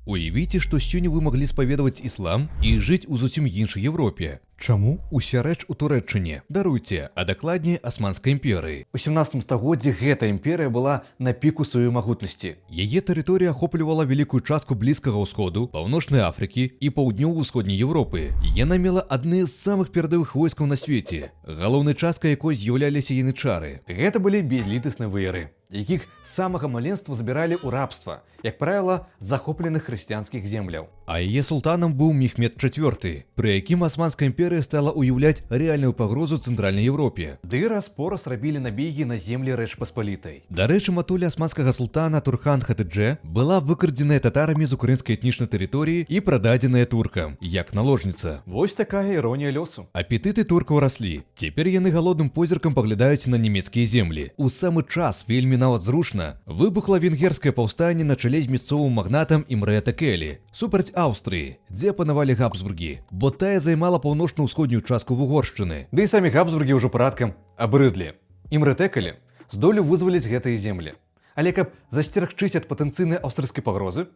Уявіце, што сёння вы маглі спаведаваць іслам і жыць у зусім іншай Еўропе. Чаму? Уся рэч у Турэччыне. Даруйце, а дакладней Асманскай імперыі. У 17 стагоддзі гэта імперыя была на піку сваёй магутнасці. Яе тэрыторыя ахоплівала вялікую частку Блізкага ўсходу, Паўночнай Афрыкі і паўднёва-ўсходняй Еўропы. Яна мела адны з самых перадавых войскаў на свеце, галоўнай часткай якой з'яўляліся янычары. Гэта былі безлітасныя ваяры, якіх з самага маленства забіралі ў рабства, як правіла, захопленых хрысціянскіх земляў. А яе султанам быў Мехмед IV, пры якім Асманская імперыя стала ўяўляць рэальную пагрозу Цэнтральнай Еўропе. Ды раз-пораз рабілі набегі на землі Рэч Паспалітай. Дарэчы, матуля асманскага султана Турхан Хатыдже была выкрадзеная татарамі з украінскай этнічнай тэрыторыі і прададзеная туркам, як наложніца. Вось такая іронія лёсу. Апетыты туркаў раслі. Цяпер яны галодным позіркам паглядаюць на нямецкія землі. У самы час, вельмі нават зручна, выбухла венгерскае паўстанне на чале з мясцовым магнатам Імрэ Текелі супраць Аўстрыі, дзе панавалі Габсбургі, бо тая займала паўночна-ўсходнюю частку Вугоршчыны. Ды і самі Габсбургі ўжо парадкам абрыдлі. Імрэ Текелі здолеў вызваліць гэтыя землі. Але каб засцерагчыся ад патэнцыйнай аўстрыйскай пагрозы,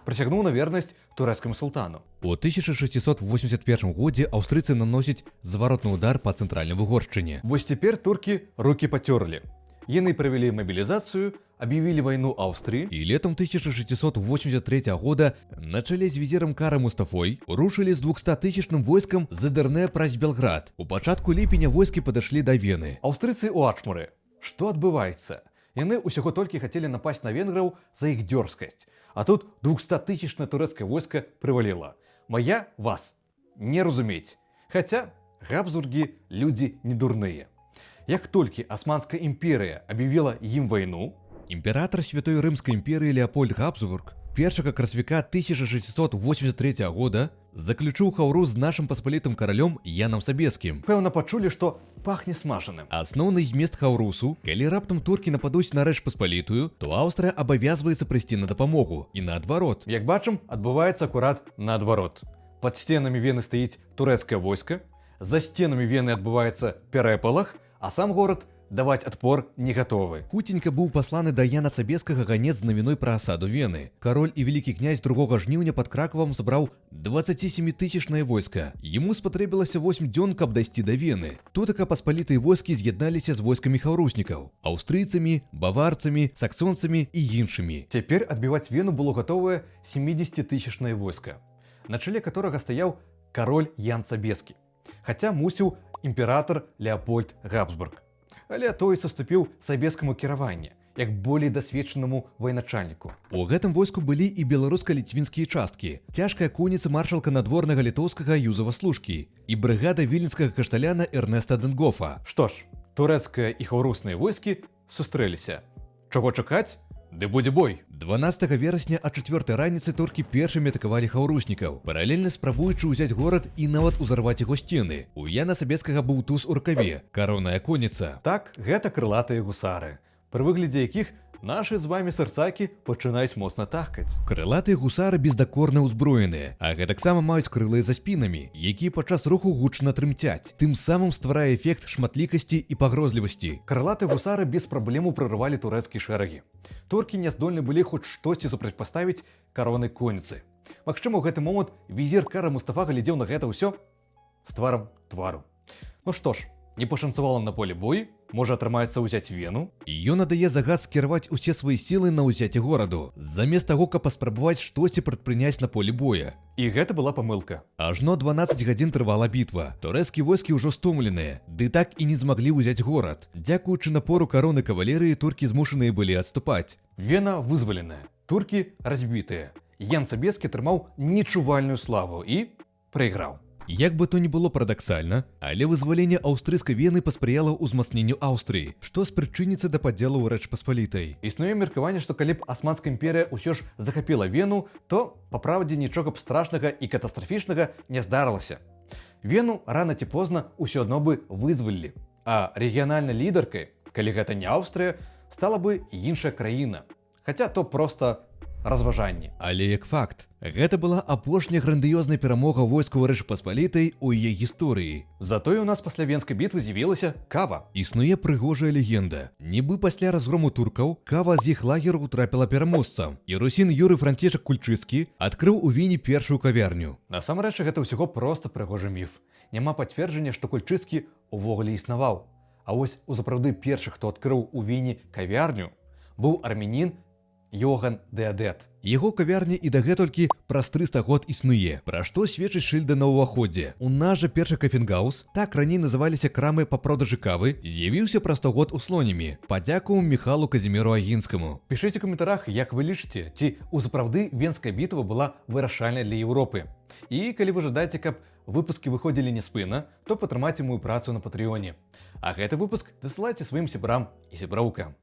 прысягнуў на вернасць турэцкаму султану. У 1681 годзе аўстрыйцы наносяць зваротны удар па цэнтральнай Вугоршчыне. Вось цяпер туркі рукі пацёрлі. Яны правялі мабілізацыю, аб'явілі вайну Аўстрыі. І летом 1683 года на чале з візірам Кара Мустафой рушылі з 200-тысячным войскам з Эдэрне праз Белград. У пачатку ліпеня войскі падышлі да Вены. Аўстрыйцы ў Ачмуры. Што адбываецца? Яны ўсяго толькі хацелі напасць на венграў за іх дзёрзкасць. А тут 200-тысячнае турэцкае войска прываліла. Мая вас не разумець. Хаця Габсбургі людзі не дурныя. Як толькі Асманская імперыя аб'явіла ім вайну, імператар Святой Рымскай імперыі Леапольд Габсбург 1 красавіка 1683 года заключыў хаўру з нашым паспалітым каралём Янам Сабескім. Пэўна пачулі, што пахне смажаным. Асноўны змест хаўрусу, калі раптам туркі нападуць на Рэч Паспалітую, то Аўстрыя абавязваецца прыйсці на дапамогу і наадварот. Як бачым, адбываецца акурат наадварот. Пад сценамі Вены стаіць турэцкае войска, за сценамі Вены адбываецца перапалах, а сам горад даваць адпор не гатовы. Хуценька быў пасланы да Яна Сабескага ганец з навіной пра асаду Вены. Кароль і вялікі князь 2 жніўня пад Кракавам забраў 27-тысячнае войска. Яму спатрэбілася 8 дзён, каб дайсці да Вены. Тутака паспалітыя войскі з'ядналіся з войскамі хаўруснікаў, аўстрыйцамі, баварцамі, саксонцамі і іншымі. Цяпер адбіваць Вену было гатовае 70-тысячнае войска, на чале которага стаяў кароль Ян Сабескі, хаця мусіў імператар Леапольд Габсбург. Але той саступіў сабескаму кіраванню, як болей дасведчанаму вайначальніку. У гэтым войску былі і беларуска-ліцвінскія часткі, цяжкая конніца маршалка надворнага літоўскага Юзава Слушкі і брыгада віленскага кашталяна Эрнеста Денгофа. Што ж, турэцкае і хаўрусныя войскі сустрэліся. Чаго чакаць? Ды будзе бой. 12 верасня а 4 раніцы туркі першымі атакавалі хаўруснікаў, паралельна спрабуючы ўзяць горад і нават узарваць яго сцены. У Яна Сабескага быў туз у рукаве, кароўная конніца. Так, гэта крылатыя гусары, пры выглядзе якіх нашы з вамі сарцакі пачынаюць моцна тахкаць. Крылатыя гусары бездакорна ўзброеныя, а гэтаксама маюць крылы за спінамі, якія падчас руху гучна трымцяць, тым самым стварае эфект шматлікасці і пагрозлівасці. Крылатыя гусары без праблему прарывалі турэцкія шэрагі. Туркі не здольны былі хоць штосьці супрацьпаставіць каронай конніцы. Магчыма, у гэты момант візір Кара Мустафа глядзеў на гэта ўсё з тварам твару. Ну што ж, не пашанцавала на поле бою, можа атрымаецца ўзяць Вену. І ён аддае загад скіраваць усе свае сілы на ўзяцце гораду, замест таго, каб паспрабаваць штосьці прадпрыняць на поле боя. І гэта была памылка. Ажно 12 гадзін трывала бітва. Турэцкія войскі ўжо стомленыя, ды так і не змаглі ўзяць горад. Дзякуючы напору кароны кавалерыі, туркі змушаныя былі адступаць. Вена вызваленая, туркі разбітыя. Ян Сабескі атрымаў нечувальную славу і прайграў. Як бы то ні было парадаксальна, але вызваленне аўстрыйскай Вены паспрыяла ўзмацненню Аўстрыі, што спрычыніцца да падзелу ў Рэч Паспалітай. Існуе меркаванне, што калі б Асманская імперыя ўсё ж захапіла Вену, то, па праўдзе, нічога б страшнага і катастрафічнага не здарылася. Вену рана ці позна ўсё адно бы вызвалілі, а рэгіянальнай лідаркай, калі гэта не Аўстрыя, стала бы іншая краіна. Хаця то проста разважанні. Але як факт, гэта была апошняя грандыёзная перамога войскаў Рэчы Паспалітай у яе гісторыі. Затое у нас пасля венскай бітвы з'явілася кава. Існуе прыгожая легенда. Нібы пасля разгрому туркаў кава з іх лагеру трапіла пераможцам, і русін Юрый Францішак Кульчыцкі адкрыў у Віні першую кавярню. Насамрэч гэта ўсяго проста прыгожы міф. Няма пацверджання, што Кульчыцкі увогуле існаваў. А вось у сапраўды першы, хто адкрыў у Віні кавярню, быў армянін Йоган Деадет. Яго кавярня і дагэтулькі праз 300 год існуе, пра што сведчыць шыльда на ўваходзе. У нас жа першы кафенгаус, так раней называліся крамы па продажы кавы, з'явіўся праз 100 год у Слонімі. Падзякуем Міхалу Казіміру Агінскаму. Пішыце ў каментарах, як вы лічыце, ці ўсапраўды венская бітва была вырашальнай для Еўропы. І калі вы жадаеце, каб выпускі выходзілі няспынна, то падтрымайце мою працу на Патрыёне. А гэты выпуск дасылайце сваім сябрам і сяброўкам.